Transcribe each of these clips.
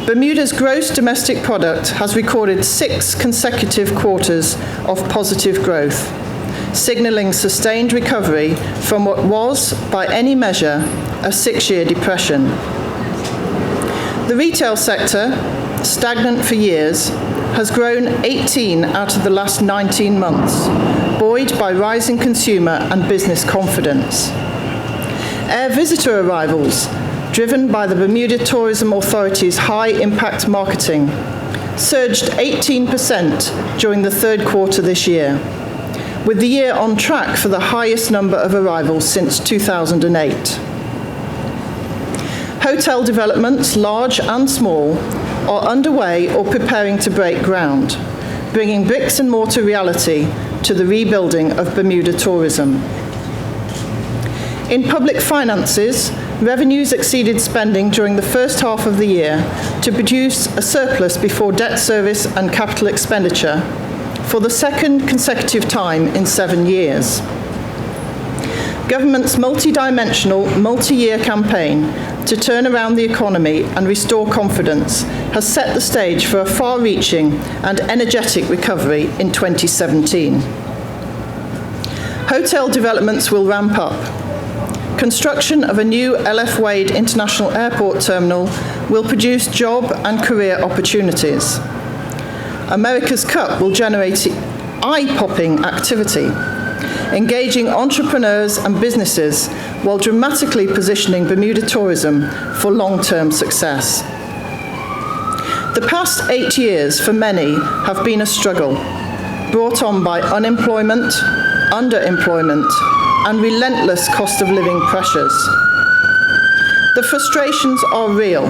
Bermuda's gross domestic product has recorded 6 consecutive quarters of positive growth, signalling sustained recovery from what was, by any measure, a 6-year depression. The retail sector, stagnant for years, has grown 18 out of the last 19 months, buoyed by rising consumer and business confidence. Air visitor arrivals, driven by the Bermuda Tourism Authority's high-impact marketing, surged 18% during the third quarter this year, with the year on track for the highest number of arrivals since 2008. Hotel developments, large and small, are underway or preparing to break ground, bringing bricks and mortar reality to the rebuilding of Bermuda tourism. In public finances, revenues exceeded spending during the first half of the year to produce a surplus before debt service and capital expenditure for the second consecutive time in 7 years. Government's multi-dimensional, multi-year campaign to turn around the economy and restore confidence has set the stage for a far-reaching and energetic recovery in 2017. Hotel developments will ramp up. Construction of a new LF Wade International Airport terminal will produce job and career opportunities. America's Cup will generate eye-popping activity, engaging entrepreneurs and businesses while dramatically positioning Bermuda tourism for long-term success. The past 8 years for many have been a struggle, brought on by unemployment, underemployment, and relentless cost of living pressures. The frustrations are real,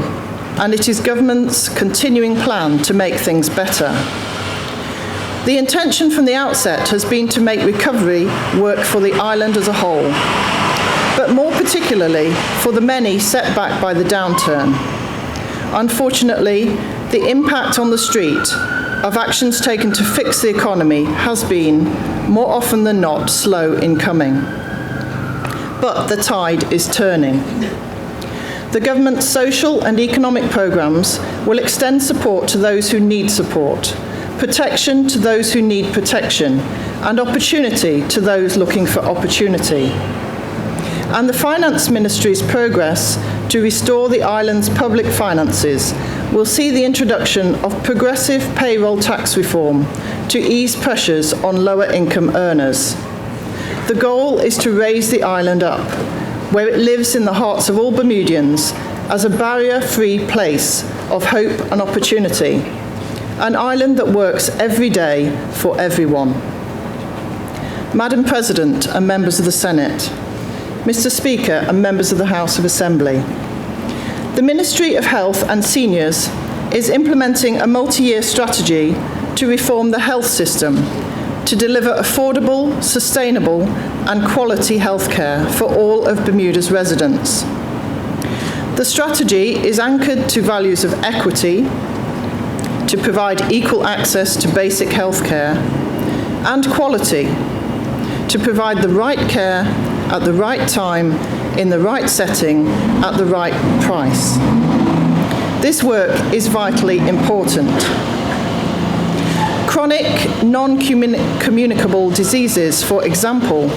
and it is government's continuing plan to make things better. The intention from the outset has been to make recovery work for the island as a whole, but more particularly for the many set back by the downturn. Unfortunately, the impact on the street of actions taken to fix the economy has been, more often than not, slow in coming. But the tide is turning. The government's social and economic programmes will extend support to those who need support, protection to those who need protection, and opportunity to those looking for opportunity. And the Finance Ministry's progress to restore the island's public finances will see the introduction of progressive payroll tax reform to ease pressures on lower income earners. The goal is to raise the island up, where it lives in the hearts of all Bermudians as a barrier-free place of hope and opportunity, an island that works every day for everyone. Madam President and members of the Senate, Mr. Speaker and members of the House of Assembly, the Ministry of Health and Seniors is implementing a multi-year strategy to reform the health system to deliver affordable, sustainable and quality healthcare for all of Bermuda's residents. The strategy is anchored to values of equity, to provide equal access to basic healthcare, and quality, to provide the right care at the right time, in the right setting, at the right price. This work is vitally important. Chronic, non-communicable diseases, for example,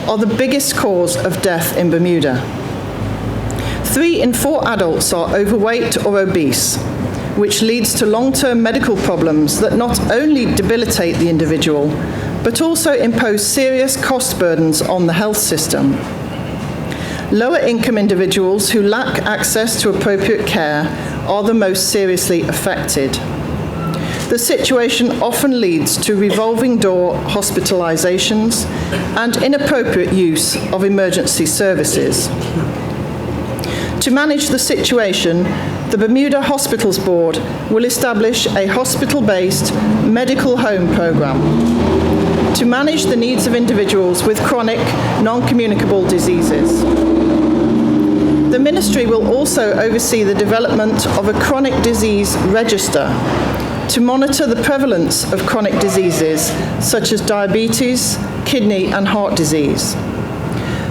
are the biggest cause of death in Bermuda. 3 in 4 adults are overweight or obese, which leads to long-term medical problems that not only debilitate the individual, but also impose serious cost burdens on the health system. Lower-income individuals who lack access to appropriate care are the most seriously affected. The situation often leads to revolving door hospitalizations and inappropriate use of emergency services. To manage the situation, the Bermuda Hospitals Board will establish a hospital-based medical home program to manage the needs of individuals with chronic, non-communicable diseases. The Ministry will also oversee the development of a chronic disease register to monitor the prevalence of chronic diseases such as diabetes, kidney and heart disease.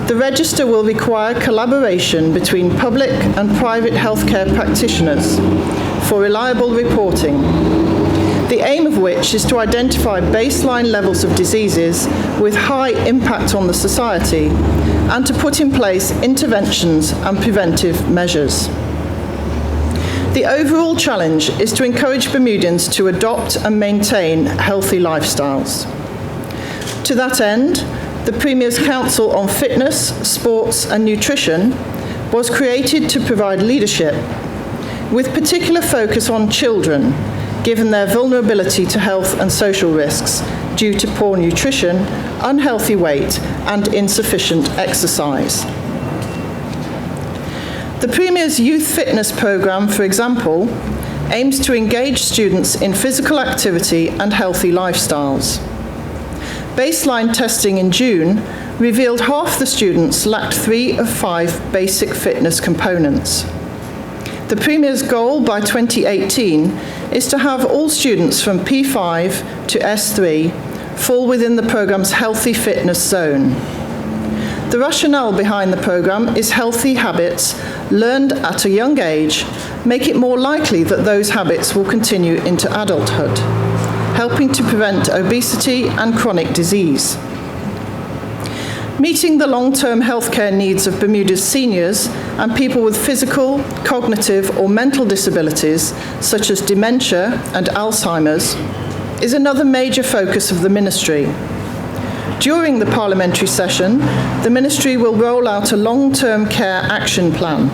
The register will require collaboration between public and private healthcare practitioners, for reliable reporting, the aim of which is to identify baseline levels of diseases with high impact on the society and to put in place interventions and preventive measures. The overall challenge is to encourage Bermudians to adopt and maintain healthy lifestyles. To that end, the Premier's Council on Fitness, Sports and Nutrition was created to provide leadership, with particular focus on children, given their vulnerability to health and social risks due to poor nutrition, unhealthy weight and insufficient exercise. The Premier's Youth Fitness Programme, for example, aims to engage students in physical activity and healthy lifestyles. Baseline testing in June revealed half the students lacked 3 of 5 basic fitness components. The Premier's goal by 2018 is to have all students from P5 to S3 fall within the programme's healthy fitness zone. The rationale behind the programme is healthy habits learned at a young age make it more likely that those habits will continue into adulthood, helping to prevent obesity and chronic disease. Meeting the long-term healthcare needs of Bermuda's seniors and people with physical, cognitive or mental disabilities, such as dementia and Alzheimer's, is another major focus of the Ministry. During the parliamentary session, the Ministry will roll out a long-term care action plan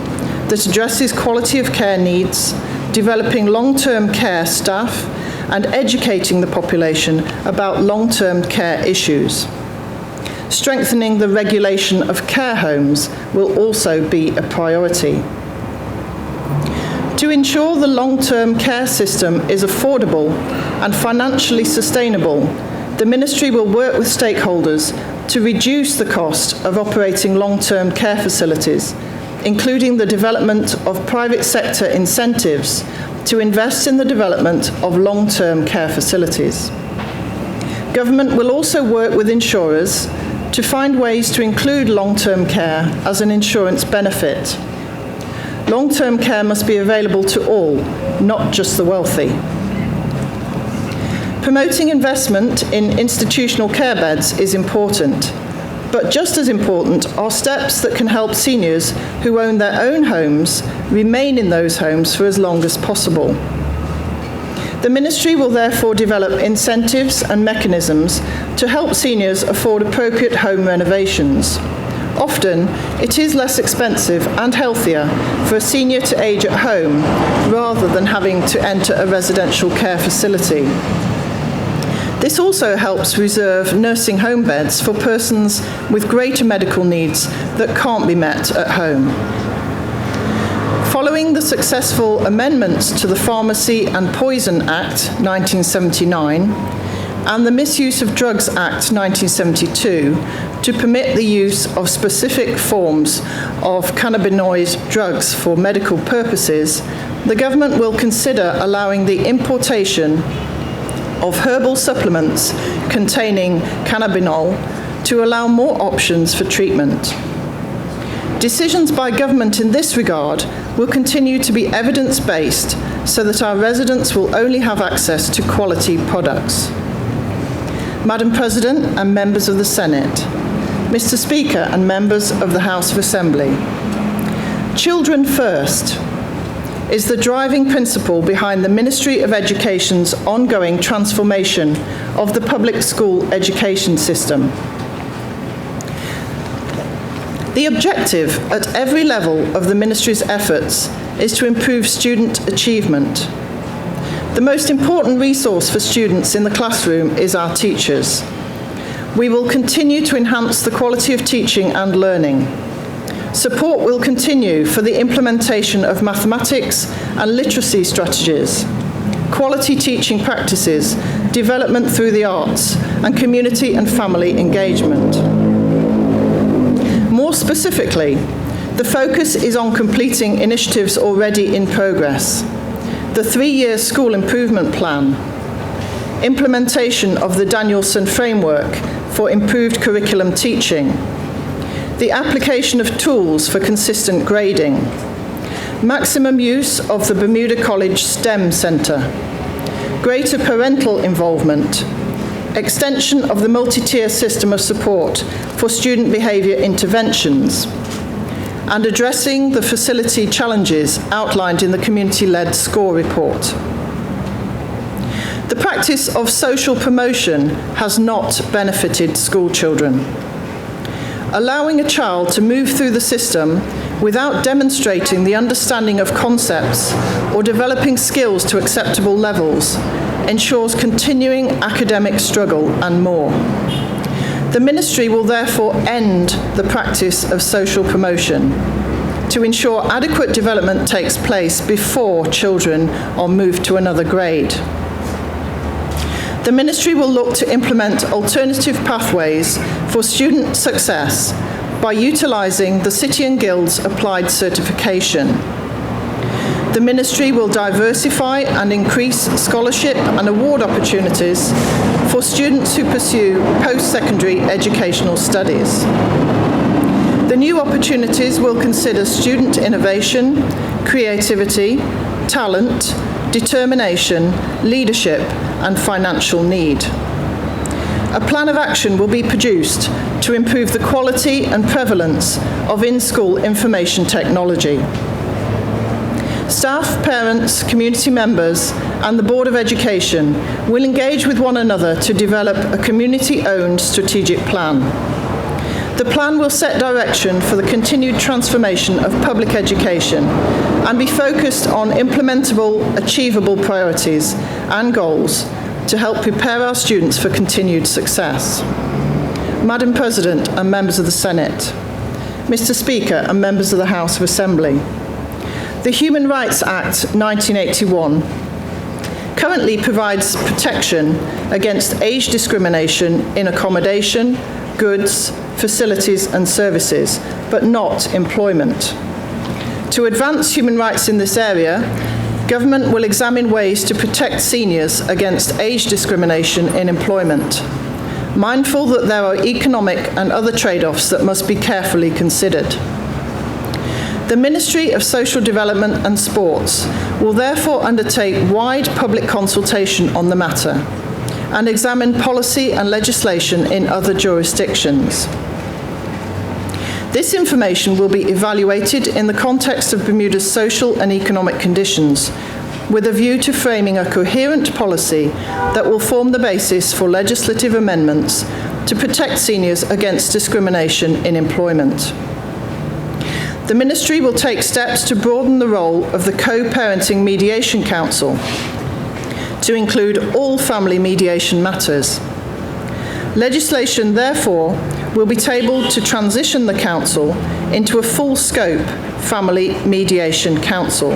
that addresses quality of care needs, developing long-term care staff, and educating the population about long-term care issues. Strengthening the regulation of care homes will also be a priority. To ensure the long-term care system is affordable and financially sustainable, the Ministry will work with stakeholders to reduce the cost of operating long-term care facilities, including the development of private sector incentives to invest in the development of long-term care facilities. Government will also work with insurers to find ways to include long-term care as an insurance benefit. Long-term care must be available to all, not just the wealthy. Promoting investment in institutional care beds is important, but just as important are steps that can help seniors who own their own homes remain in those homes for as long as possible. The Ministry will therefore develop incentives and mechanisms to help seniors afford appropriate home renovations. Often, it is less expensive and healthier for a senior to age at home rather than having to enter a residential care facility. This also helps reserve nursing home beds for persons with greater medical needs that can't be met at home. Following the successful amendments to the Pharmacy and Poison Act 1979 and the Misuse of Drugs Act 1972 to permit the use of specific forms of cannabinoid drugs for medical purposes, the government will consider allowing the importation of herbal supplements containing cannabinol to allow more options for treatment. Decisions by government in this regard will continue to be evidence-based so that our residents will only have access to quality products. Madam President and members of the Senate, Mr. Speaker and members of the House of Assembly, Children First is the driving principle behind the Ministry of Education's ongoing transformation of the public school education system. The objective at every level of the Ministry's efforts is to improve student achievement. The most important resource for students in the classroom is our teachers. We will continue to enhance the quality of teaching and learning. Support will continue for the implementation of mathematics and literacy strategies, quality teaching practices, development through the arts, and community and family engagement. More specifically, the focus is on completing initiatives already in progress. The 3-year School Improvement Plan, implementation of the Danielson Framework for improved curriculum teaching, the application of tools for consistent grading, maximum use of the Bermuda College STEM Centre, greater parental involvement, extension of the multi-tier system of support for student behaviour interventions, and addressing the facility challenges outlined in the community-led SCORE report. The practice of social promotion has not benefited school children. Allowing a child to move through the system without demonstrating the understanding of concepts or developing skills to acceptable levels ensures continuing academic struggle and more. The Ministry will therefore end the practice of social promotion to ensure adequate development takes place before children are moved to another grade. The Ministry will look to implement alternative pathways for student success by utilising the City and Guilds applied certification. The Ministry will diversify and increase scholarship and award opportunities for students who pursue post-secondary educational studies. The new opportunities will consider student innovation, creativity, talent, determination, leadership, and financial need. A plan of action will be produced to improve the quality and prevalence of in-school information technology. Staff, parents, community members, and the Board of Education will engage with one another to develop a community-owned strategic plan. The plan will set direction for the continued transformation of public education and be focused on implementable, achievable priorities and goals to help prepare our students for continued success. Madam President and members of the Senate, Mr. Speaker and members of the House of Assembly, the Human Rights Act 1981 currently provides protection against age discrimination in accommodation, goods, facilities and services, but not employment. To advance human rights in this area, government will examine ways to protect seniors against age discrimination in employment, mindful that there are economic and other trade-offs that must be carefully considered. The Ministry of Social Development and Sports will therefore undertake wide public consultation on the matter and examine policy and legislation in other jurisdictions. This information will be evaluated in the context of Bermuda's social and economic conditions, with a view to framing a coherent policy that will form the basis for legislative amendments to protect seniors against discrimination in employment. The Ministry will take steps to broaden the role of the Co-Parenting Mediation Council to include all family mediation matters. Legislation, therefore, will be tabled to transition the Council into a full-scope Family Mediation Council,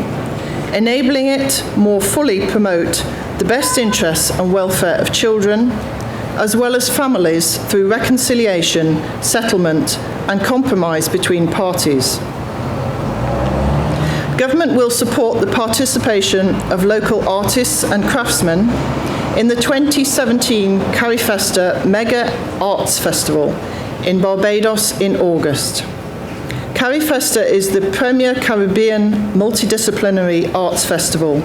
enabling it more fully promote the best interests and welfare of children, as well as families through reconciliation, settlement, and compromise between parties. Government will support the participation of local artists and craftsmen in the 2017 Carifesta Mega Arts Festival in Barbados in August. Carifesta is the premier Caribbean multidisciplinary arts festival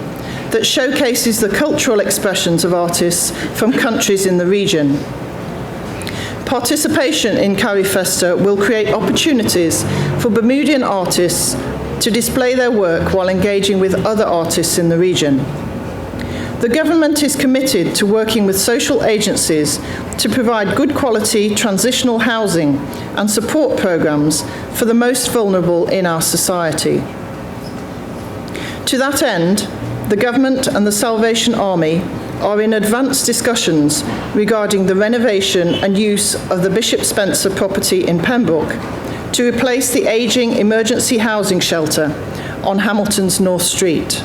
that showcases the cultural expressions of artists from countries in the region. Participation in Carifesta will create opportunities for Bermudian artists to display their work while engaging with other artists in the region. The government is committed to working with social agencies to provide good quality transitional housing and support programs for the most vulnerable in our society. To that end, the government and the Salvation Army are in advanced discussions regarding the renovation and use of the Bishop Spencer property in Pembroke to replace the ageing emergency housing shelter on Hamilton's North Street.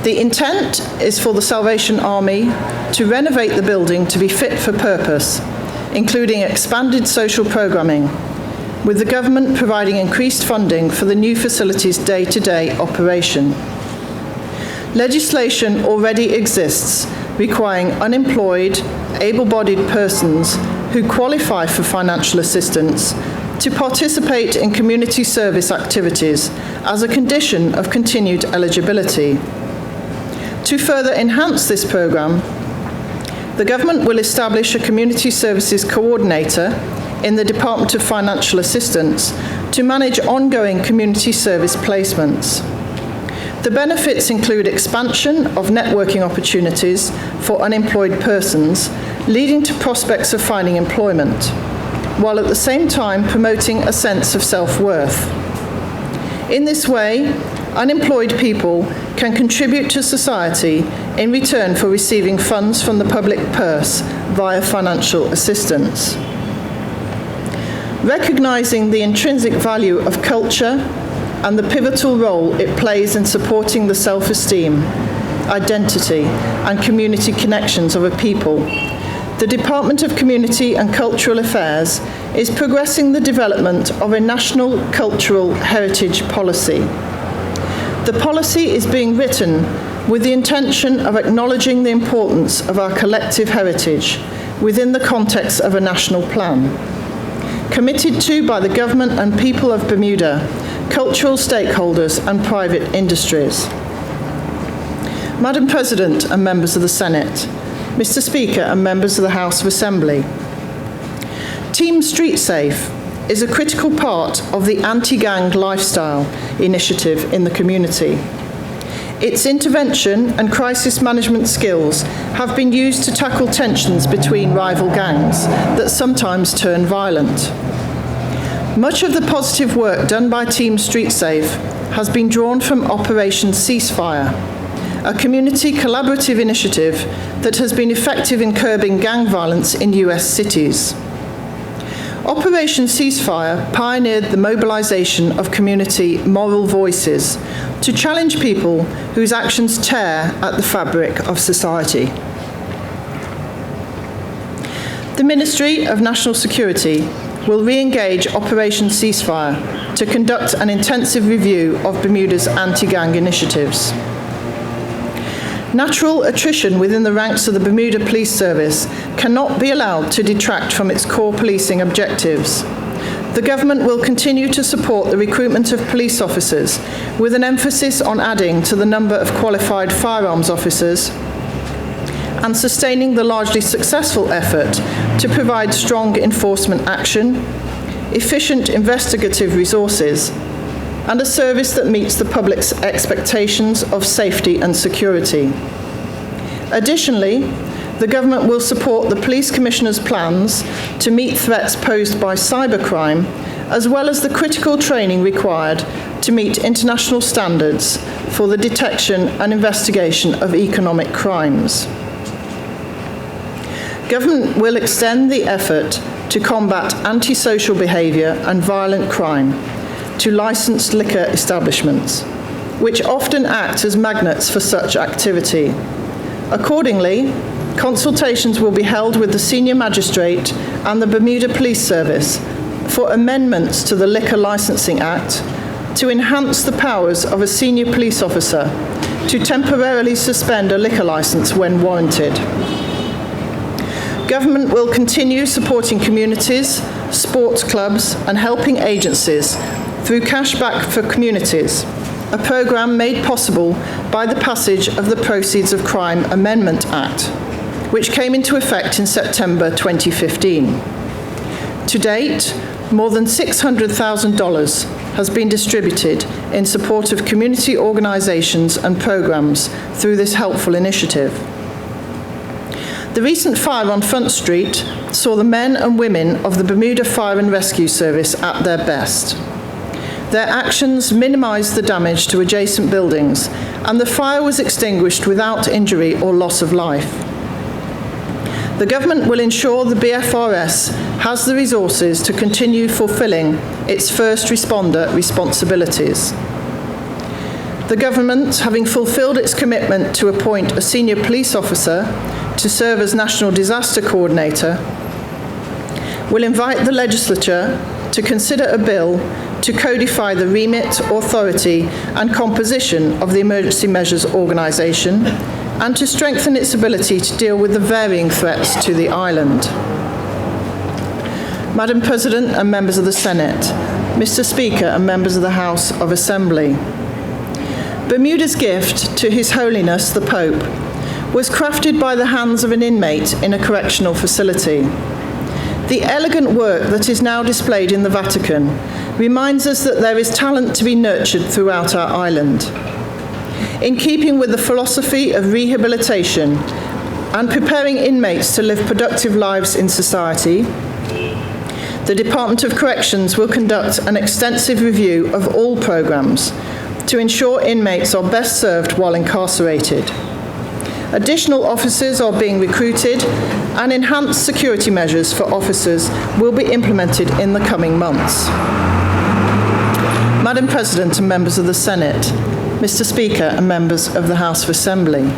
The intent is for the Salvation Army to renovate the building to be fit for purpose, including expanded social programming, with the government providing increased funding for the new facility's day-to-day operation. Legislation already exists requiring unemployed, able-bodied persons who qualify for financial assistance to participate in community service activities as a condition of continued eligibility. To further enhance this programme, the Government will establish a Community Services Coordinator in the Department of Financial Assistance to manage ongoing community service placements. The benefits include expansion of networking opportunities for unemployed persons, leading to prospects of finding employment, while at the same time promoting a sense of self-worth. In this way, unemployed people can contribute to society in return for receiving funds from the public purse via financial assistance. Recognising the intrinsic value of culture and the pivotal role it plays in supporting the self-esteem, identity and community connections of a people, the Department of Community and Cultural Affairs is progressing the development of a national cultural heritage policy. The policy is being written with the intention of acknowledging the importance of our collective heritage within the context of a national plan, committed to by the Government and people of Bermuda, cultural stakeholders and private industries. Madam President and members of the Senate, Mr. Speaker and members of the House of Assembly, Team Street Safe is a critical part of the anti-gang lifestyle initiative in the community. Its intervention and crisis management skills have been used to tackle tensions between rival gangs that sometimes turn violent. Much of the positive work done by Team Street Safe has been drawn from Operation Ceasefire, a community collaborative initiative that has been effective in curbing gang violence in US cities. Operation Ceasefire pioneered the mobilisation of community moral voices to challenge people whose actions tear at the fabric of society. The Ministry of National Security will re-engage Operation Ceasefire to conduct an intensive review of Bermuda's anti-gang initiatives. Natural attrition within the ranks of the Bermuda Police Service cannot be allowed to detract from its core policing objectives. The Government will continue to support the recruitment of police officers with an emphasis on adding to the number of qualified firearms officers and sustaining the largely successful effort to provide strong enforcement action, efficient investigative resources, and a service that meets the public's expectations of safety and security. Additionally, the Government will support the Police Commissioner's plans to meet threats posed by cybercrime, as well as the critical training required to meet international standards for the detection and investigation of economic crimes. Government will extend the effort to combat antisocial behaviour and violent crime to licensed liquor establishments, which often act as magnets for such activity. Accordingly, consultations will be held with the Senior Magistrate and the Bermuda Police Service for amendments to the Liquor Licensing Act to enhance the powers of a senior police officer to temporarily suspend a liquor licence when warranted. Government will continue supporting communities, sports clubs and helping agencies through Cashback for Communities, a programme made possible by the passage of the Proceeds of Crime Amendment Act, which came into effect in September 2015. To date, more than $600,000 has been distributed in support of community organisations and programmes through this helpful initiative. The recent fire on Front Street saw the men and women of the Bermuda Fire and Rescue Service at their best. Their actions minimised the damage to adjacent buildings, and the fire was extinguished without injury or loss of life. The Government will ensure the BFRS has the resources to continue fulfilling its first responder responsibilities. The Government, having fulfilled its commitment to appoint a senior police officer to serve as National Disaster Coordinator, will invite the Legislature to consider a bill to codify the remit, authority and composition of the Emergency Measures Organisation and to strengthen its ability to deal with the varying threats to the island. Madam President and members of the Senate, Mr. Speaker and members of the House of Assembly. Bermuda's gift to His Holiness the Pope was crafted by the hands of an inmate in a correctional facility. The elegant work that is now displayed in the Vatican reminds us that there is talent to be nurtured throughout our island. In keeping with the philosophy of rehabilitation and preparing inmates to live productive lives in society, the Department of Corrections will conduct an extensive review of all programmes to ensure inmates are best served while incarcerated. Additional officers are being recruited and enhanced security measures for officers will be implemented in the coming months. Madam President and members of the Senate, Mr. Speaker and members of the House of Assembly.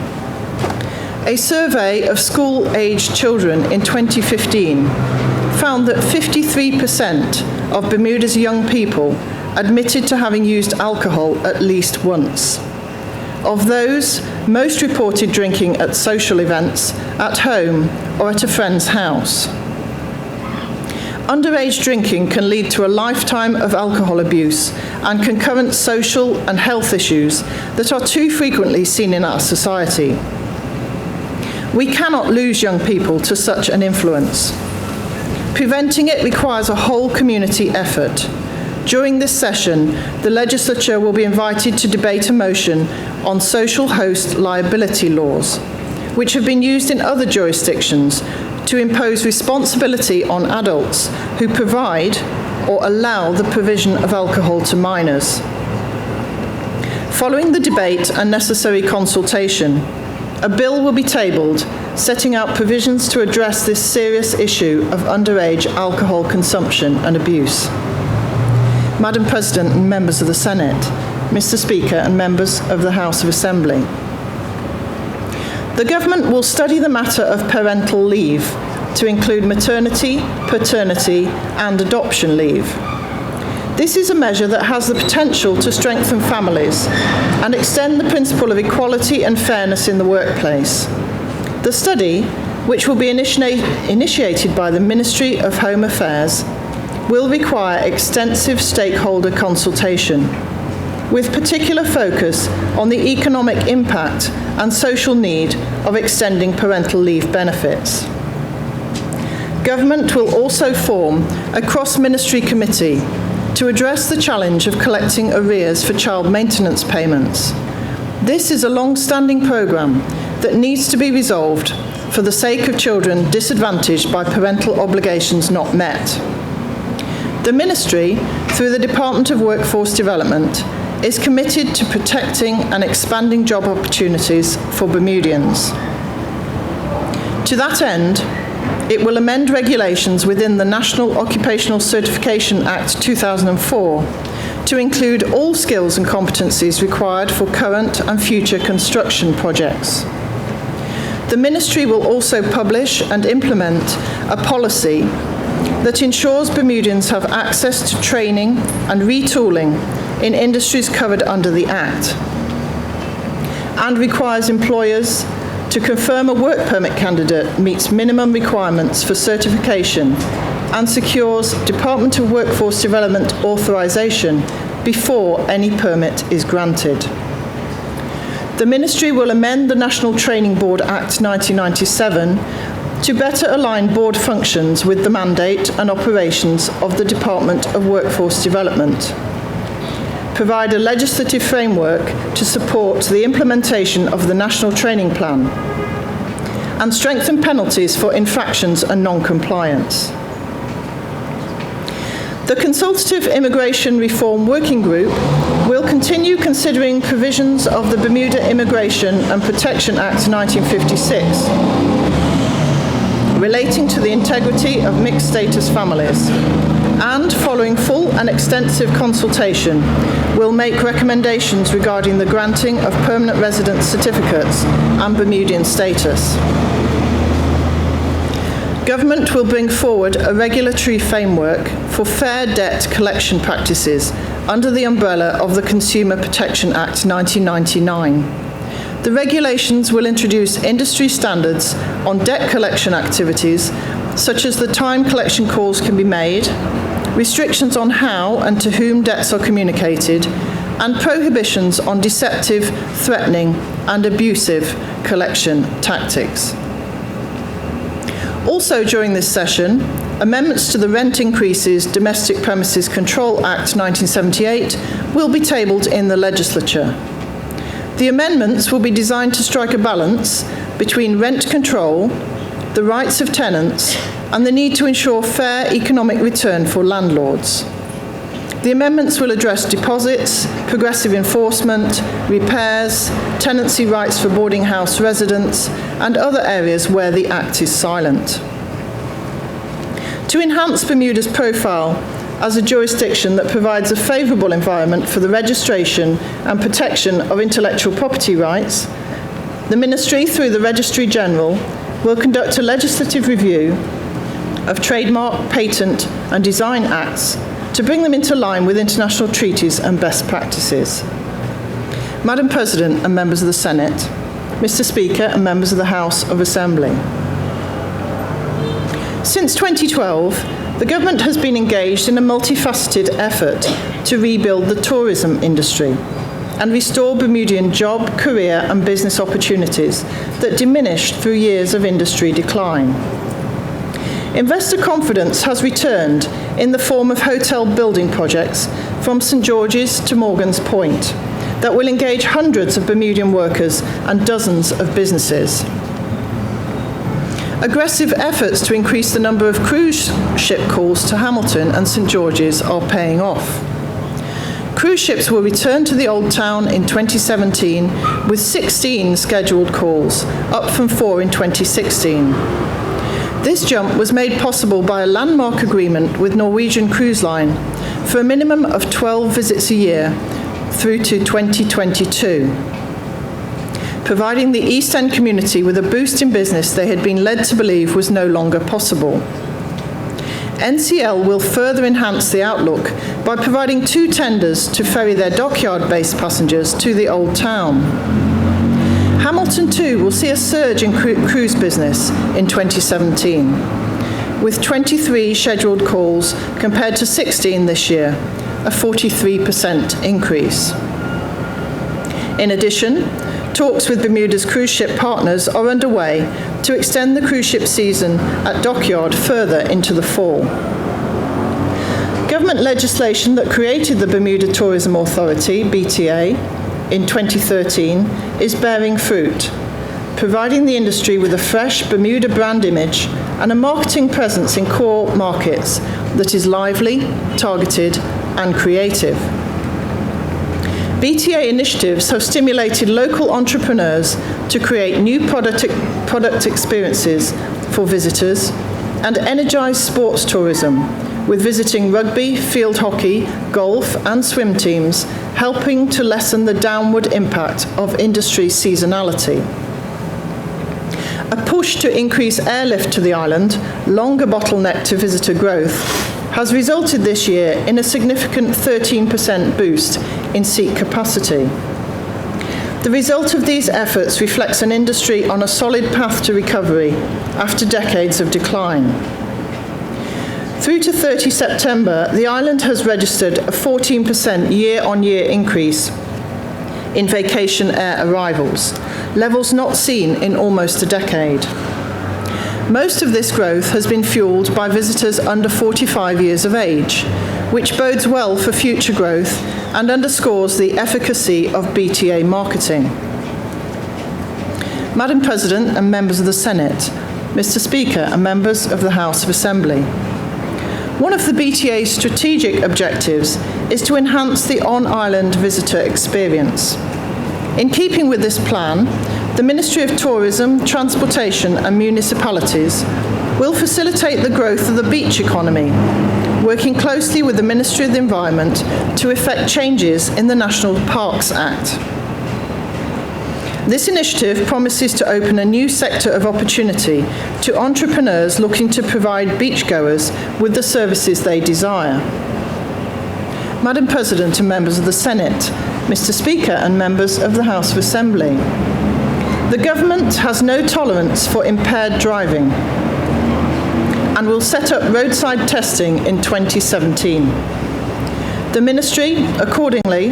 A survey of school-aged children in 2015 found that 53% of Bermuda's young people admitted to having used alcohol at least once. Of those, most reported drinking at social events, at home, or at a friend's house. Underage drinking can lead to a lifetime of alcohol abuse and concurrent social and health issues that are too frequently seen in our society. We cannot lose young people to such an influence. Preventing it requires a whole community effort. During this session, the legislature will be invited to debate a motion on social host liability laws, which have been used in other jurisdictions to impose responsibility on adults who provide or allow the provision of alcohol to minors. Following the debate and necessary consultation, a bill will be tabled setting out provisions to address this serious issue of underage alcohol consumption and abuse. Madam President and members of the Senate, Mr. Speaker and members of the House of Assembly. The government will study the matter of parental leave to include maternity, paternity and adoption leave. This is a measure that has the potential to strengthen families and extend the principle of equality and fairness in the workplace. The study, which will be initiated by the Ministry of Home Affairs, will require extensive stakeholder consultation, with particular focus on the economic impact and social need of extending parental leave benefits. Government will also form a cross-ministry committee to address the challenge of collecting arrears for child maintenance payments. This is a long-standing programme that needs to be resolved for the sake of children disadvantaged by parental obligations not met. The Ministry, through the Department of Workforce Development, is committed to protecting and expanding job opportunities for Bermudians. To that end, it will amend regulations within the National Occupational Certification Act 2004 to include all skills and competencies required for current and future construction projects. The Ministry will also publish and implement a policy that ensures Bermudians have access to training and retooling in industries covered under the Act, and requires employers to confirm a work permit candidate meets minimum requirements for certification and secures Department of Workforce Development authorisation before any permit is granted. The Ministry will amend the National Training Board Act 1997 to better align board functions with the mandate and operations of the Department of Workforce Development, provide a legislative framework to support the implementation of the National Training Plan, and strengthen penalties for infractions and non-compliance. The Consultative Immigration Reform Working Group will continue considering provisions of the Bermuda Immigration and Protection Act 1956 relating to the integrity of mixed status families, and following full and extensive consultation will make recommendations regarding the granting of permanent residence certificates and Bermudian status. Government will bring forward a regulatory framework for fair debt collection practices under the umbrella of the Consumer Protection Act 1999. The regulations will introduce industry standards on debt collection activities such as the time collection calls can be made, restrictions on how and to whom debts are communicated, and prohibitions on deceptive, threatening, and abusive collection tactics. Also during this session, amendments to the Rent Increases Domestic Premises Control Act 1978 will be tabled in the legislature. The amendments will be designed to strike a balance between rent control, the rights of tenants, and the need to ensure fair economic return for landlords. The amendments will address deposits, progressive enforcement, repairs, tenancy rights for boarding house residents, and other areas where the Act is silent. To enhance Bermuda's profile as a jurisdiction that provides a favourable environment for the registration and protection of intellectual property rights, the Ministry, through the Registry General, will conduct a legislative review of trademark, patent and design acts to bring them into line with international treaties and best practices. Madam President and members of the Senate, Mr. Speaker and members of the House of Assembly. Since 2012, the government has been engaged in a multifaceted effort to rebuild the tourism industry and restore Bermudian job, career and business opportunities that diminished through years of industry decline. Investor confidence has returned in the form of hotel building projects from St George's to Morgan's Point that will engage hundreds of Bermudian workers and dozens of businesses. Aggressive efforts to increase the number of cruise ship calls to Hamilton and St George's are paying off. Cruise ships will return to the Old Town in 2017 with 16 scheduled calls, up from 4 in 2016. This jump was made possible by a landmark agreement with Norwegian Cruise Line for a minimum of 12 visits a year through to 2022, providing the East End community with a boost in business they had been led to believe was no longer possible. NCL will further enhance the outlook by providing 2 tenders to ferry their dockyard-based passengers to the Old Town. Hamilton too will see a surge in cruise business in 2017, with 23 scheduled calls compared to 16 this year, a 43% increase. In addition, talks with Bermuda's cruise ship partners are underway to extend the cruise ship season at Dockyard further into the fall. Government legislation that created the Bermuda Tourism Authority, BTA, in 2013 is bearing fruit, providing the industry with a fresh Bermuda brand image and a marketing presence in core markets that is lively, targeted, and creative. BTA initiatives have stimulated local entrepreneurs to create new product experiences for visitors and energize sports tourism, with visiting rugby, field hockey, golf, and swim teams helping to lessen the downward impact of industry seasonality. A push to increase airlift to the island, longer bottleneck to visitor growth, has resulted this year in a significant 13% boost in seat capacity. The result of these efforts reflects an industry on a solid path to recovery after decades of decline. Through to 30 September, the island has registered a 14% year-on-year increase in vacation air arrivals, levels not seen in almost a decade. Most of this growth has been fueled by visitors under 45 years of age, which bodes well for future growth and underscores the efficacy of BTA marketing. Madam President and members of the Senate, Mr. Speaker and members of the House of Assembly, one of the BTA's strategic objectives is to enhance the on-island visitor experience. In keeping with this plan, the Ministry of Tourism, Transportation and Municipalities will facilitate the growth of the beach economy, working closely with the Ministry of the Environment to effect changes in the National Parks Act. This initiative promises to open a new sector of opportunity to entrepreneurs looking to provide beachgoers with the services they desire. Madam President and members of the Senate, Mr. Speaker and members of the House of Assembly, the government has no tolerance for impaired driving. and will set up roadside testing in 2017. The Ministry, accordingly,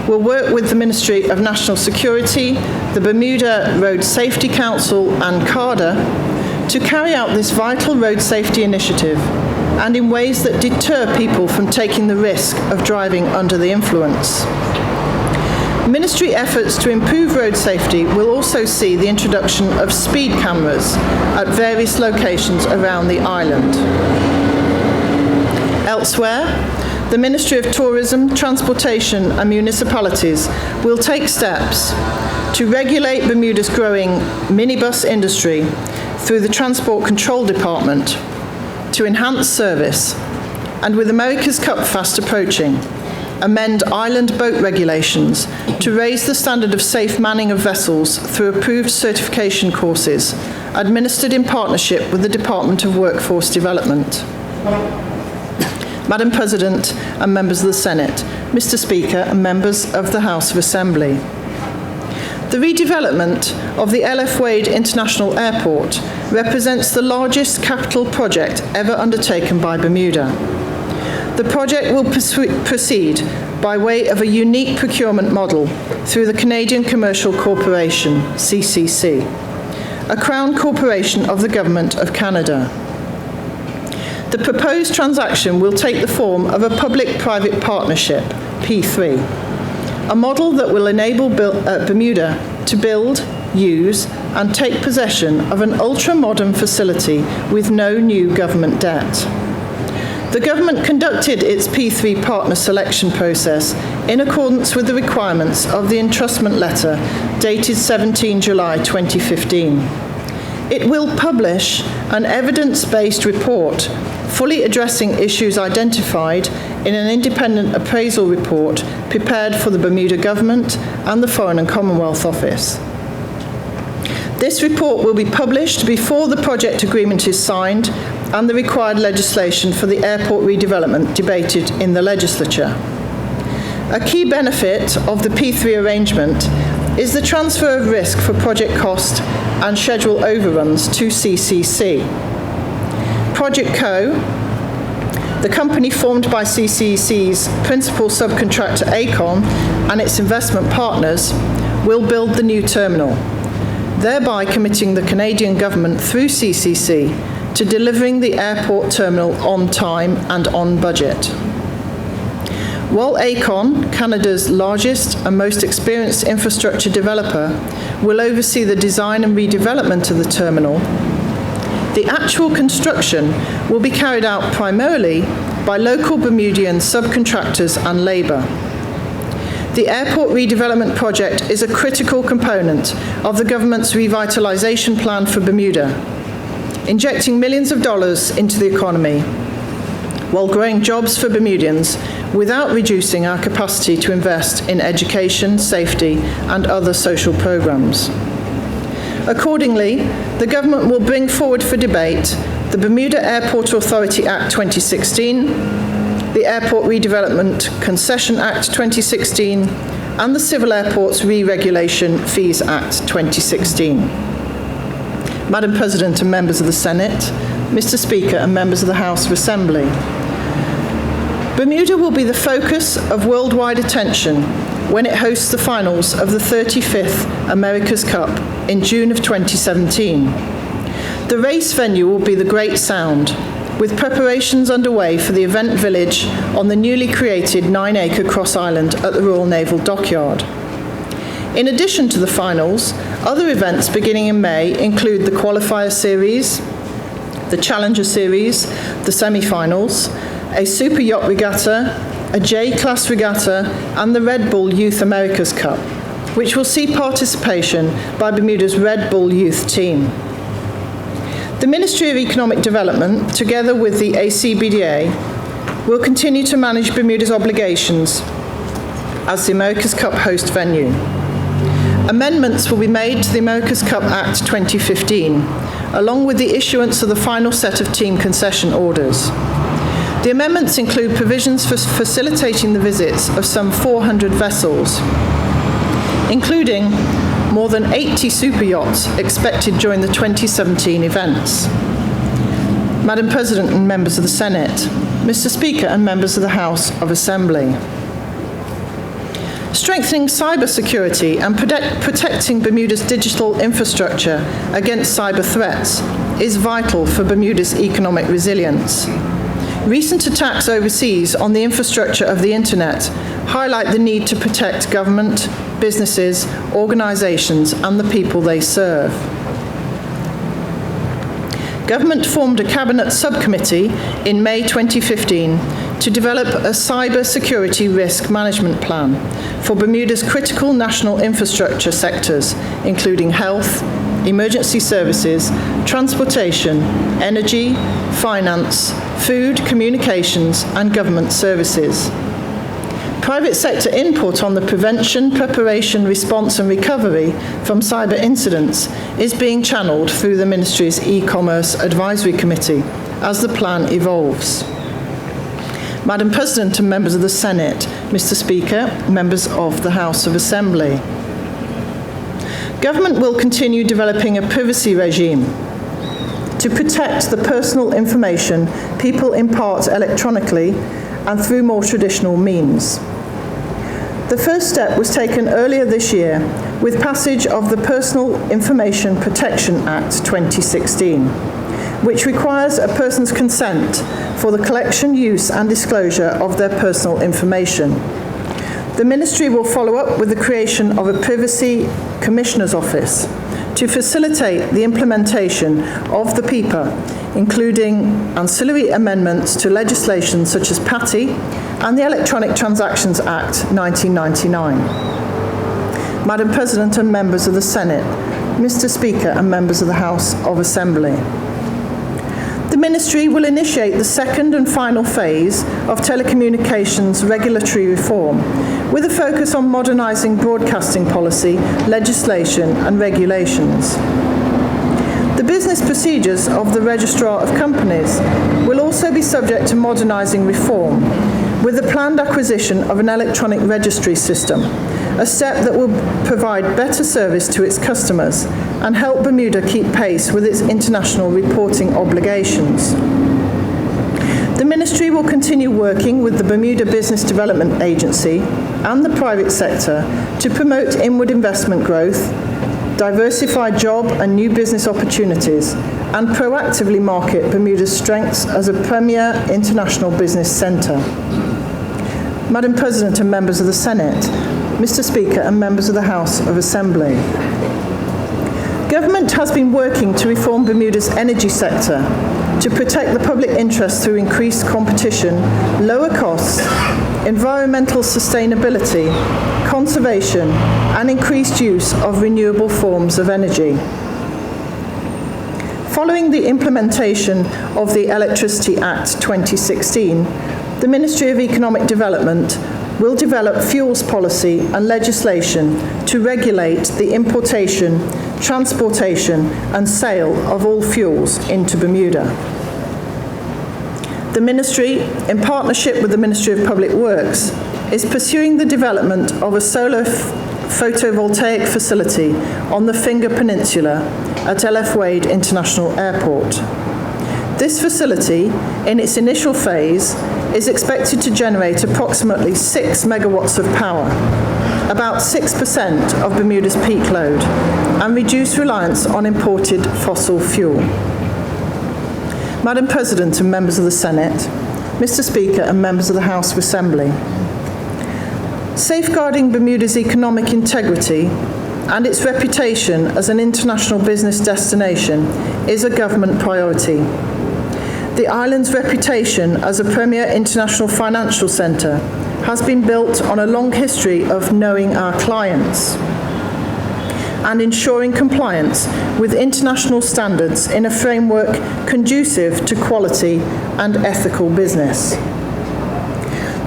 will work with the Ministry of National Security, the Bermuda Road Safety Council and CARDA to carry out this vital road safety initiative and in ways that deter people from taking the risk of driving under the influence. Ministry efforts to improve road safety will also see the introduction of speed cameras at various locations around the island. Elsewhere, the Ministry of Tourism, Transportation and Municipalities will take steps to regulate Bermuda's growing minibus industry through the Transport Control Department to enhance service, and with America's Cup fast approaching, amend island boat regulations to raise the standard of safe manning of vessels through approved certification courses administered in partnership with the Department of Workforce Development. Madam President and members of the Senate, Mr. Speaker and members of the House of Assembly. The redevelopment of the L.F. Wade International Airport represents the largest capital project ever undertaken by Bermuda. The project will proceed by way of a unique procurement model through the Canadian Commercial Corporation, CCC, a Crown corporation of the Government of Canada. The proposed transaction will take the form of a public-private partnership, P3, a model that will enable Bermuda to build, use and take possession of an ultra-modern facility with no new government debt. The government conducted its P3 partner selection process in accordance with the requirements of the entrustment letter dated 17 July 2015. It will publish an evidence-based report fully addressing issues identified in an independent appraisal report prepared for the Bermuda government and the Foreign and Commonwealth Office. This report will be published before the project agreement is signed and the required legislation for the airport redevelopment debated in the legislature. A key benefit of the P3 arrangement is the transfer of risk for project cost and schedule overruns to CCC. Project Co, the company formed by CCC's principal subcontractor Aecon and its investment partners, will build the new terminal, thereby committing the Canadian government through CCC to delivering the airport terminal on time and on budget. While Aecon, Canada's largest and most experienced infrastructure developer, will oversee the design and redevelopment of the terminal, the actual construction will be carried out primarily by local Bermudian subcontractors and labour. The airport redevelopment project is a critical component of the government's revitalisation plan for Bermuda, injecting millions of dollars into the economy, while growing jobs for Bermudians without reducing our capacity to invest in education, safety, and other social programmes. Accordingly, the government will bring forward for debate the Bermuda Airport Authority Act 2016, the Airport Redevelopment Concession Act 2016, and the Civil Airports Re-Regulation Fees Act 2016. Madam President and members of the Senate, Mr. Speaker and members of the House of Assembly, Bermuda will be the focus of worldwide attention when it hosts the finals of the 35th America's Cup in June of 2017. The race venue will be the Great Sound, with preparations underway for the event village on the newly created 9-acre cross island at the Royal Naval Dockyard. In addition to the finals, other events beginning in May include the Qualifier Series, the Challenger Series, the semi-finals, a Super Yacht Regatta, a J-Class Regatta, and the Red Bull Youth America's Cup, which will see participation by Bermuda's Red Bull Youth team. The Ministry of Economic Development, together with the ACBDA, will continue to manage Bermuda's obligations as the America's Cup host venue. Amendments will be made to the America's Cup Act 2015, along with the issuance of the final set of team concession orders. The amendments include provisions for facilitating the visits of some 400 vessels, including more than 80 super yachts expected during the 2017 events. Madam President and members of the Senate, Mr. Speaker and members of the House of Assembly. Strengthening cybersecurity and protecting Bermuda's digital infrastructure against cyber threats is vital for Bermuda's economic resilience. Recent attacks overseas on the infrastructure of the Internet highlight the need to protect government, businesses, organisations and the people they serve. Government formed a Cabinet subcommittee in May 2015 to develop a cyber security risk management plan for Bermuda's critical national infrastructure sectors, including health, emergency services, transportation, energy, finance, food, communications, and government services. Private sector input on the prevention, preparation, response and recovery from cyber incidents is being channeled through the Ministry's E-Commerce Advisory Committee as the plan evolves. Madam President and members of the Senate, Mr. Speaker, members of the House of Assembly. Government will continue developing a privacy regime to protect the personal information people impart electronically and through more traditional means. The first step was taken earlier this year with passage of the Personal Information Protection Act 2016, which requires a person's consent for the collection, use and disclosure of their personal information. The Ministry will follow up with the creation of a Privacy Commissioner's Office to facilitate the implementation of the PIPA, including ancillary amendments to legislation such as PATI and the Electronic Transactions Act 1999. Madam President and members of the Senate, Mr. Speaker and members of the House of Assembly. The Ministry will initiate the second and final phase of telecommunications regulatory reform with a focus on modernising broadcasting policy, legislation and regulations. The business procedures of the Registrar of Companies will also be subject to modernising reform with the planned acquisition of an electronic registry system, a step that will provide better service to its customers and help Bermuda keep pace with its international reporting obligations. The Ministry will continue working with the Bermuda Business Development Agency and the private sector to promote inward investment growth, diversify job and new business opportunities, and proactively market Bermuda's strengths as a premier international business centre. Madam President and members of the Senate, Mr. Speaker and members of the House of Assembly. Government has been working to reform Bermuda's energy sector to protect the public interest through increased competition, lower costs, environmental sustainability, conservation, and increased use of renewable forms of energy. Following the implementation of the Electricity Act 2016, the Ministry of Economic Development will develop fuels policy and legislation to regulate the importation, transportation and sale of all fuels into Bermuda. The Ministry, in partnership with the Ministry of Public Works, is pursuing the development of a solar photovoltaic facility on the Finger Peninsula at LF Wade International Airport. This facility, in its initial phase, is expected to generate approximately 6 megawatts of power, about 6% of Bermuda's peak load, and reduce reliance on imported fossil fuel. Madam President and members of the Senate, Mr. Speaker and members of the House of Assembly. Safeguarding Bermuda's economic integrity and its reputation as an international business destination is a government priority. The island's reputation as a premier international financial centre has been built on a long history of knowing our clients and ensuring compliance with international standards in a framework conducive to quality and ethical business.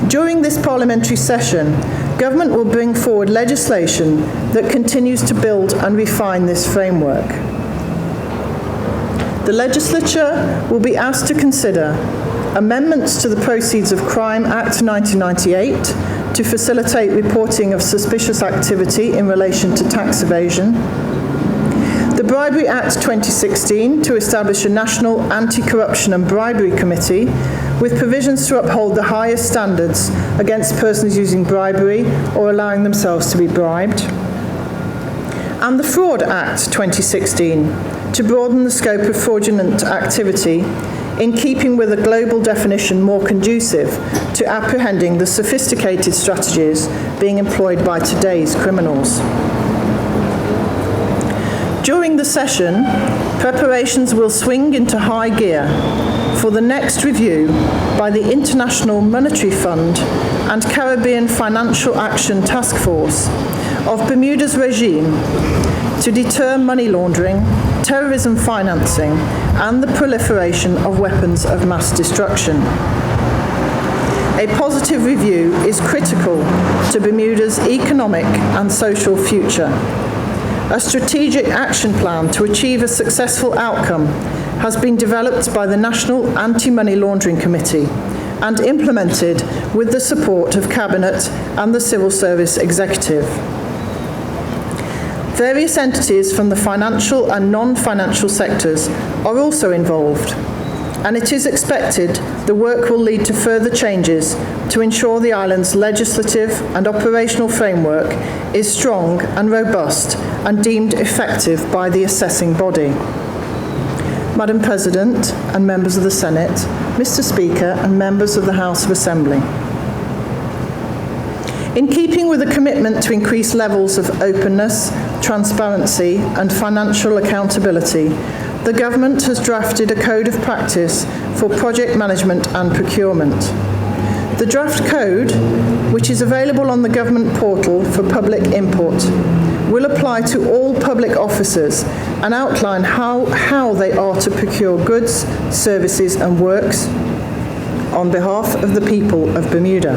During this parliamentary session, Government will bring forward legislation that continues to build and refine this framework. The Legislature will be asked to consider amendments to the Proceeds of Crime Act 1998 to facilitate reporting of suspicious activity in relation to tax evasion, the Bribery Act 2016 to establish a National Anti-Corruption and Bribery Committee with provisions to uphold the highest standards against persons using bribery or allowing themselves to be bribed. And the Fraud Act 2016 to broaden the scope of fraudulent activity in keeping with a global definition more conducive to apprehending the sophisticated strategies being employed by today's criminals. During the session, preparations will swing into high gear for the next review by the International Monetary Fund and Caribbean Financial Action Task Force of Bermuda's regime to deter money laundering, terrorism financing, and the proliferation of weapons of mass destruction. A positive review is critical to Bermuda's economic and social future. A strategic action plan to achieve a successful outcome has been developed by the National Anti-Money Laundering Committee and implemented with the support of Cabinet and the Civil Service Executive. Various entities from the financial and non-financial sectors are also involved, and it is expected the work will lead to further changes to ensure the island's legislative and operational framework is strong and robust and deemed effective by the assessing body. Madam President and members of the Senate, Mr. Speaker and members of the House of Assembly. In keeping with the commitment to increase levels of openness, transparency and financial accountability, the Government has drafted a Code of Practice for project management and procurement. The draft code, which is available on the Government portal for public input, will apply to all public officers and outline how they are to procure goods, services and works on behalf of the people of Bermuda.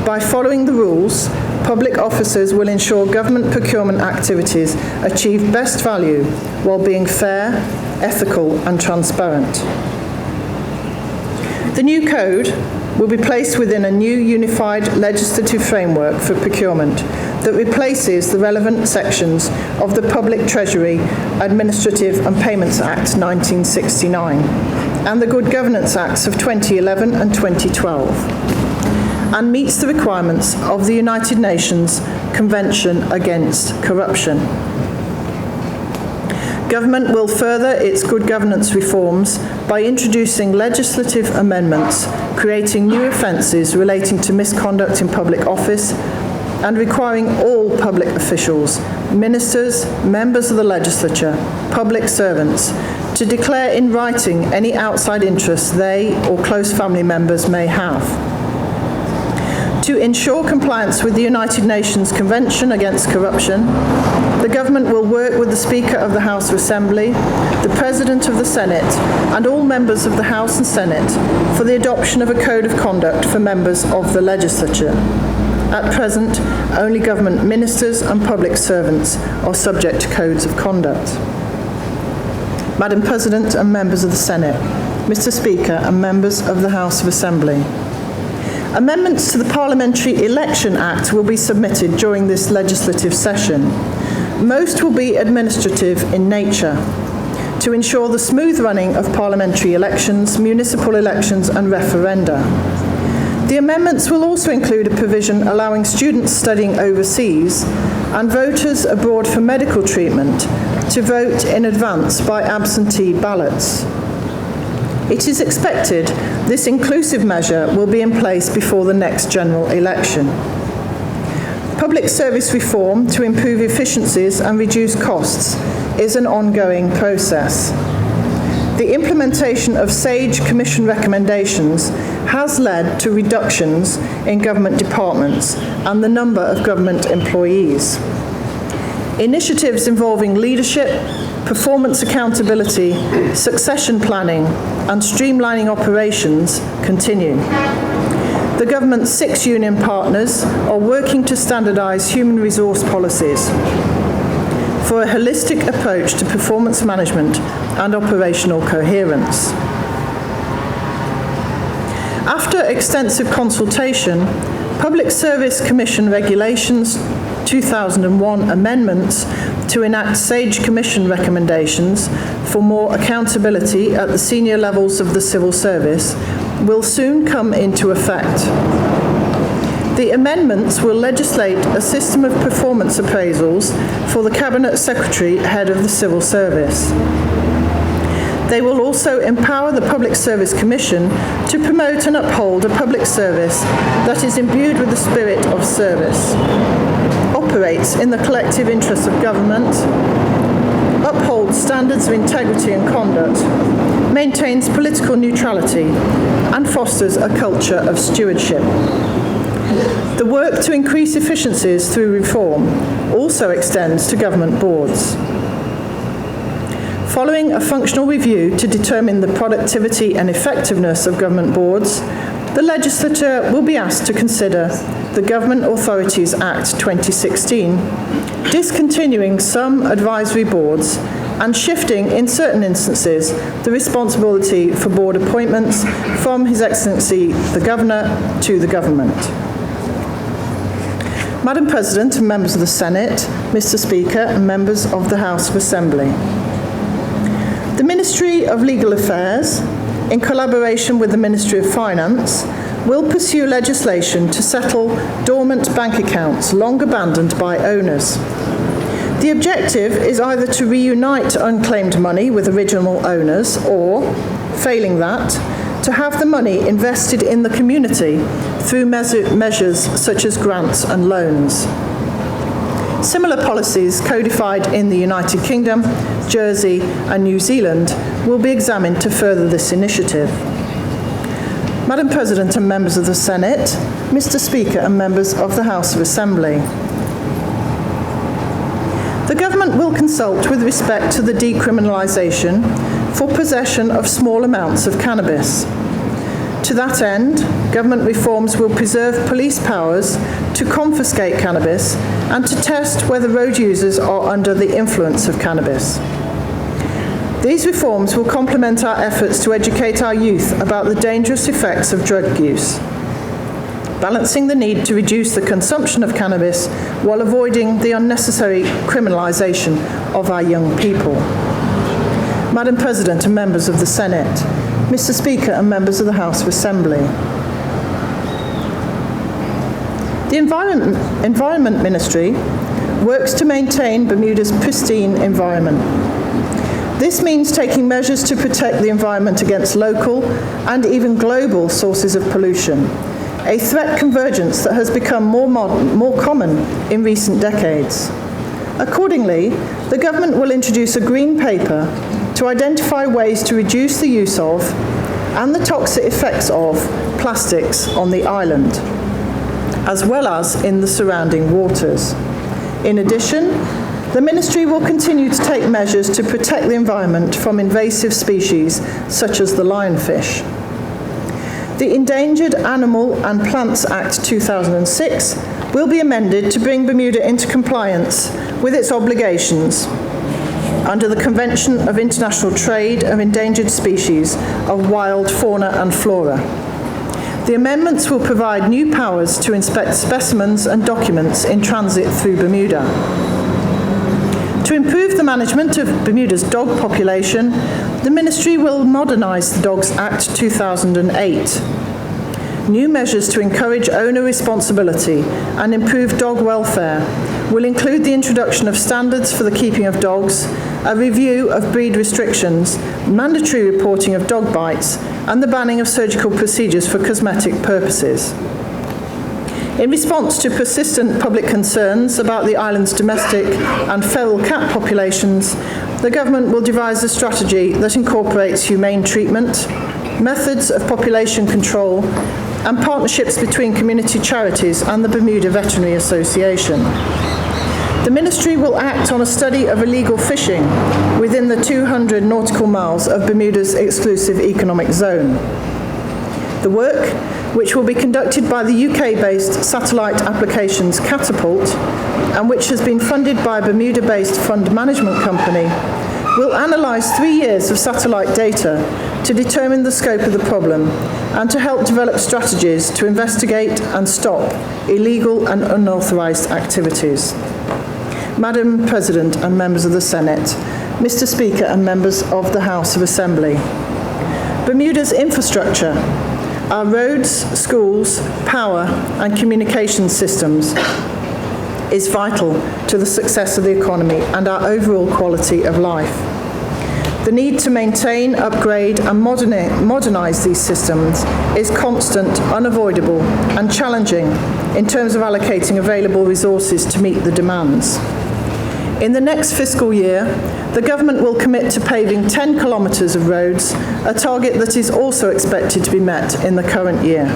By following the rules, public officers will ensure government procurement activities achieve best value while being fair, ethical and transparent. The new code will be placed within a new unified legislative framework for procurement that replaces the relevant sections of the Public Treasury Administrative and Payments Act 1969 and the Good Governance Acts of 2011 and 2012, and meets the requirements of the United Nations Convention Against Corruption. Government will further its good governance reforms by introducing legislative amendments, creating new offences relating to misconduct in public office, and requiring all public officials, ministers, members of the legislature, public servants, to declare in writing any outside interests they or close family members may have. To ensure compliance with the United Nations Convention Against Corruption, the Government will work with the Speaker of the House of Assembly, the President of the Senate, and all members of the House and Senate for the adoption of a Code of Conduct for members of the Legislature. At present, only government ministers and public servants are subject to codes of conduct. Madam President and members of the Senate, Mr. Speaker and members of the House of Assembly, amendments to the Parliamentary Election Act will be submitted during this legislative session. Most will be administrative in nature to ensure the smooth running of parliamentary elections, municipal elections and referenda. The amendments will also include a provision allowing students studying overseas and voters abroad for medical treatment to vote in advance by absentee ballots. It is expected this inclusive measure will be in place before the next general election. Public service reform to improve efficiencies and reduce costs is an ongoing process. The implementation of SAGE Commission recommendations has led to reductions in government departments and the number of government employees. Initiatives involving leadership, performance accountability, succession planning, and streamlining operations continue. The government's 6 union partners are working to standardise human resource policies for a holistic approach to performance management and operational coherence. After extensive consultation, Public Service Commission regulations 2001 amendments to enact SAGE Commission recommendations for more accountability at the senior levels of the civil service will soon come into effect. The amendments will legislate a system of performance appraisals for the Cabinet Secretary head of the Civil Service. They will also empower the Public Service Commission to promote and uphold a public service that is imbued with the spirit of service, operates in the collective interests of government, upholds standards of integrity and conduct, maintains political neutrality, and fosters a culture of stewardship. The work to increase efficiencies through reform also extends to government boards. Following a functional review to determine the productivity and effectiveness of government boards, the legislature will be asked to consider the Government Authorities Act 2016, discontinuing some advisory boards and shifting, in certain instances, the responsibility for board appointments from His Excellency the Governor to the Government. Madam President and members of the Senate, Mr. Speaker and members of the House of Assembly. The Ministry of Legal Affairs, in collaboration with the Ministry of Finance, will pursue legislation to settle dormant bank accounts long abandoned by owners. The objective is either to reunite unclaimed money with original owners or, failing that, to have the money invested in the community through measures such as grants and loans. Similar policies codified in the United Kingdom, Jersey and New Zealand will be examined to further this initiative. Madam President and members of the Senate, Mr. Speaker and members of the House of Assembly. The government will consult with respect to the decriminalisation for possession of small amounts of cannabis. To that end, government reforms will preserve police powers to confiscate cannabis and to test whether road users are under the influence of cannabis. These reforms will complement our efforts to educate our youth about the dangerous effects of drug use, balancing the need to reduce the consumption of cannabis while avoiding the unnecessary criminalisation of our young people. Madam President and members of the Senate, Mr. Speaker and members of the House of Assembly. The Environment Ministry works to maintain Bermuda's pristine environment. This means taking measures to protect the environment against local and even global sources of pollution, a threat convergence that has become more common in recent decades. Accordingly, the government will introduce a green paper to identify ways to reduce the use of and the toxic effects of plastics on the island, as well as in the surrounding waters. In addition, the Ministry will continue to take measures to protect the environment from invasive species such as the lionfish. The Endangered Animal and Plants Act 2006 will be amended to bring Bermuda into compliance with its obligations under the Convention of International Trade of Endangered Species of Wild Fauna and Flora. The amendments will provide new powers to inspect specimens and documents in transit through Bermuda. To improve the management of Bermuda's dog population, the Ministry will modernise the Dogs Act 2008. New measures to encourage owner responsibility and improve dog welfare will include the introduction of standards for the keeping of dogs, a review of breed restrictions, mandatory reporting of dog bites, and the banning of surgical procedures for cosmetic purposes. In response to persistent public concerns about the island's domestic and feral cat populations, the government will devise a strategy that incorporates humane treatment, methods of population control, and partnerships between community charities and the Bermuda Veterinary Association. The Ministry will act on a study of illegal fishing within the 200 nautical miles of Bermuda's exclusive economic zone. The work, which will be conducted by the UK-based satellite applications Catapult, and which has been funded by a Bermuda-based fund management company, will analyse 3 years of satellite data to determine the scope of the problem and to help develop strategies to investigate and stop illegal and unauthorised activities. Madam President and members of the Senate, Mr. Speaker and members of the House of Assembly, Bermuda's infrastructure, our roads, schools, power and communications systems is vital to the success of the economy and our overall quality of life. The need to maintain, upgrade and modernise these systems is constant, unavoidable and challenging in terms of allocating available resources to meet the demands. In the next fiscal year, the Government will commit to paving 10 kilometres of roads, a target that is also expected to be met in the current year.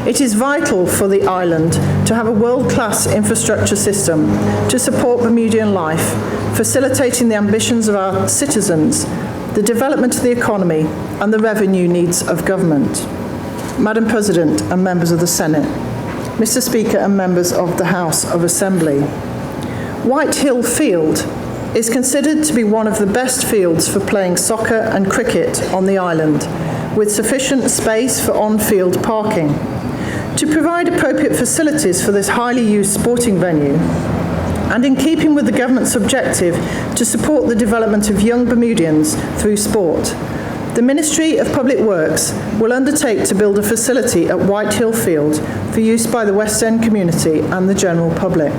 It is vital for the island to have a world-class infrastructure system to support Bermudian life, facilitating the ambitions of our citizens, the development of the economy and the revenue needs of government. Madam President and members of the Senate, Mr. Speaker and members of the House of Assembly, White Hill Field is considered to be one of the best fields for playing soccer and cricket on the island, with sufficient space for on-field parking. To provide appropriate facilities for this highly used sporting venue, and in keeping with the Government's objective to support the development of young Bermudians through sport, the Ministry of Public Works will undertake to build a facility at White Hill Field for use by the West End community and the general public.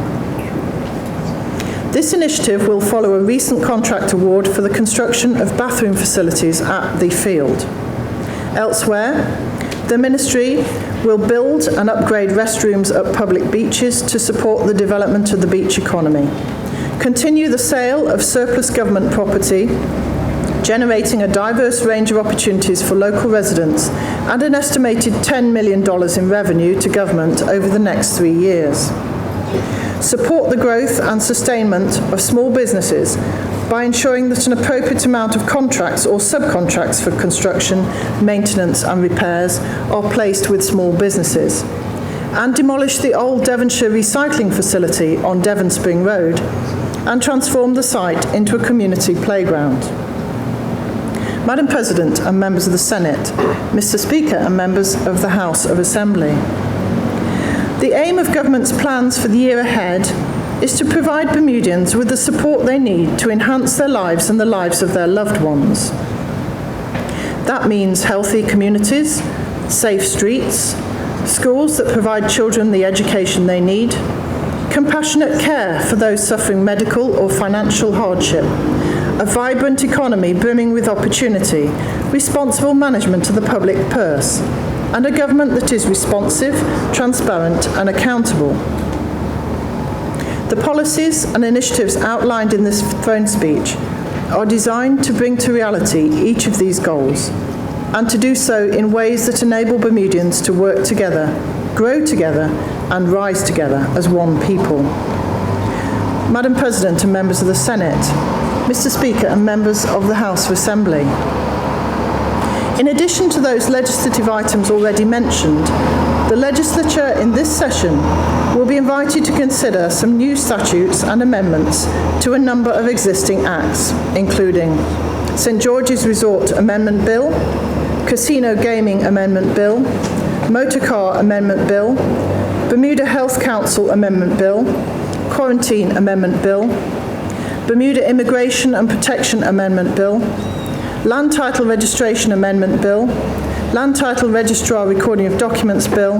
This initiative will follow a recent contract award for the construction of bathroom facilities at the field. Elsewhere, the Ministry will build and upgrade restrooms at public beaches to support the development of the beach economy, continue the sale of surplus government property, generating a diverse range of opportunities for local residents and an estimated $10 million in revenue to government over the next 3 years. Support the growth and sustainment of small businesses by ensuring that an appropriate amount of contracts or subcontracts for construction, maintenance and repairs are placed with small businesses, and demolish the old Devonshire recycling facility on Devon Spring Road and transform the site into a community playground. Madam President and members of the Senate, Mr. Speaker and members of the House of Assembly, the aim of government's plans for the year ahead is to provide Bermudians with the support they need to enhance their lives and the lives of their loved ones. That means healthy communities, safe streets, schools that provide children the education they need, compassionate care for those suffering medical or financial hardship, a vibrant economy brimming with opportunity, responsible management of the public purse, and a government that is responsive, transparent and accountable. The policies and initiatives outlined in this throne speech are designed to bring to reality each of these goals, and to do so in ways that enable Bermudians to work together, grow together and rise together as one people. Madam President and members of the Senate, Mr. Speaker and members of the House of Assembly, in addition to those legislative items already mentioned, the legislature in this session will be invited to consider some new statutes and amendments to a number of existing acts, including St George's Resort Amendment Bill, Casino Gaming Amendment Bill, Motorcar Amendment Bill, Bermuda Health Council Amendment Bill, Quarantine Amendment Bill, Bermuda Immigration and Protection Amendment Bill, Land Title Registration Amendment Bill, Land Title Registrar Recording of Documents Bill,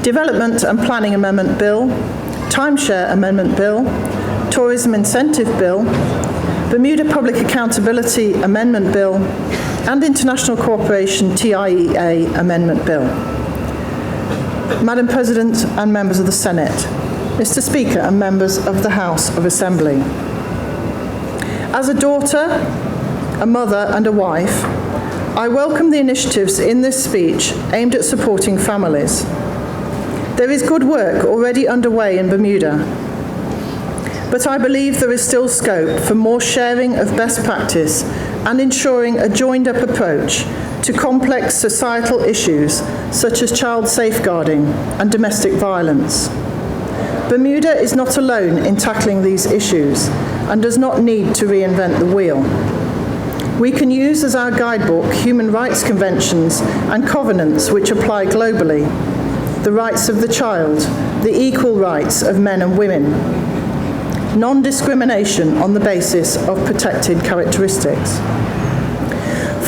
Development and Planning Amendment Bill, Timeshare Amendment Bill, Tourism Incentive Bill, Bermuda Public Accountability Amendment Bill, and International Cooperation TIEA Amendment Bill. Madam President and members of the Senate, Mr. Speaker and members of the House of Assembly, as a daughter, a mother and a wife, I welcome the initiatives in this speech aimed at supporting families. There is good work already underway in Bermuda, but I believe there is still scope for more sharing of best practice and ensuring a joined-up approach to complex societal issues such as child safeguarding and domestic violence. Bermuda is not alone in tackling these issues and does not need to reinvent the wheel. We can use as our guidebook human rights conventions and covenants which apply globally: the rights of the child, the equal rights of men and women, non-discrimination on the basis of protected characteristics.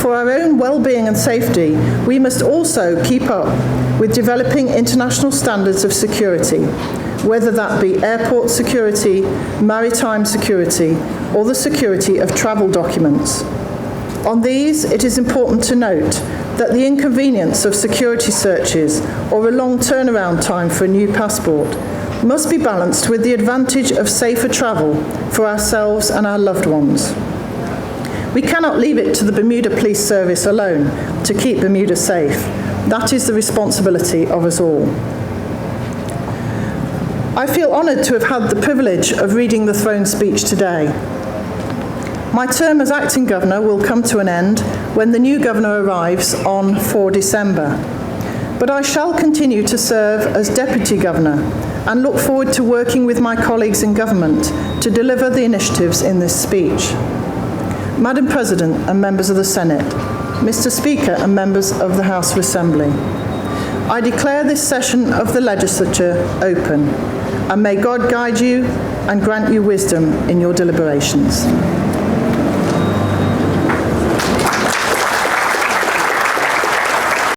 For our own well-being and safety, we must also keep up with developing international standards of security, whether that be airport security, maritime security, or the security of travel documents. On these, it is important to note that the inconvenience of security searches or a long turnaround time for a new passport must be balanced with the advantage of safer travel for ourselves and our loved ones. We cannot leave it to the Bermuda Police Service alone to keep Bermuda safe. That is the responsibility of us all. I feel honoured to have had the privilege of reading the throne speech today. My term as acting governor will come to an end when the new governor arrives on 4 December. But I shall continue to serve as deputy governor and look forward to working with my colleagues in government to deliver the initiatives in this speech. Madam President and members of the Senate, Mr. Speaker and members of the House of Assembly, I declare this session of the legislature open, and may God guide you and grant you wisdom in your deliberations.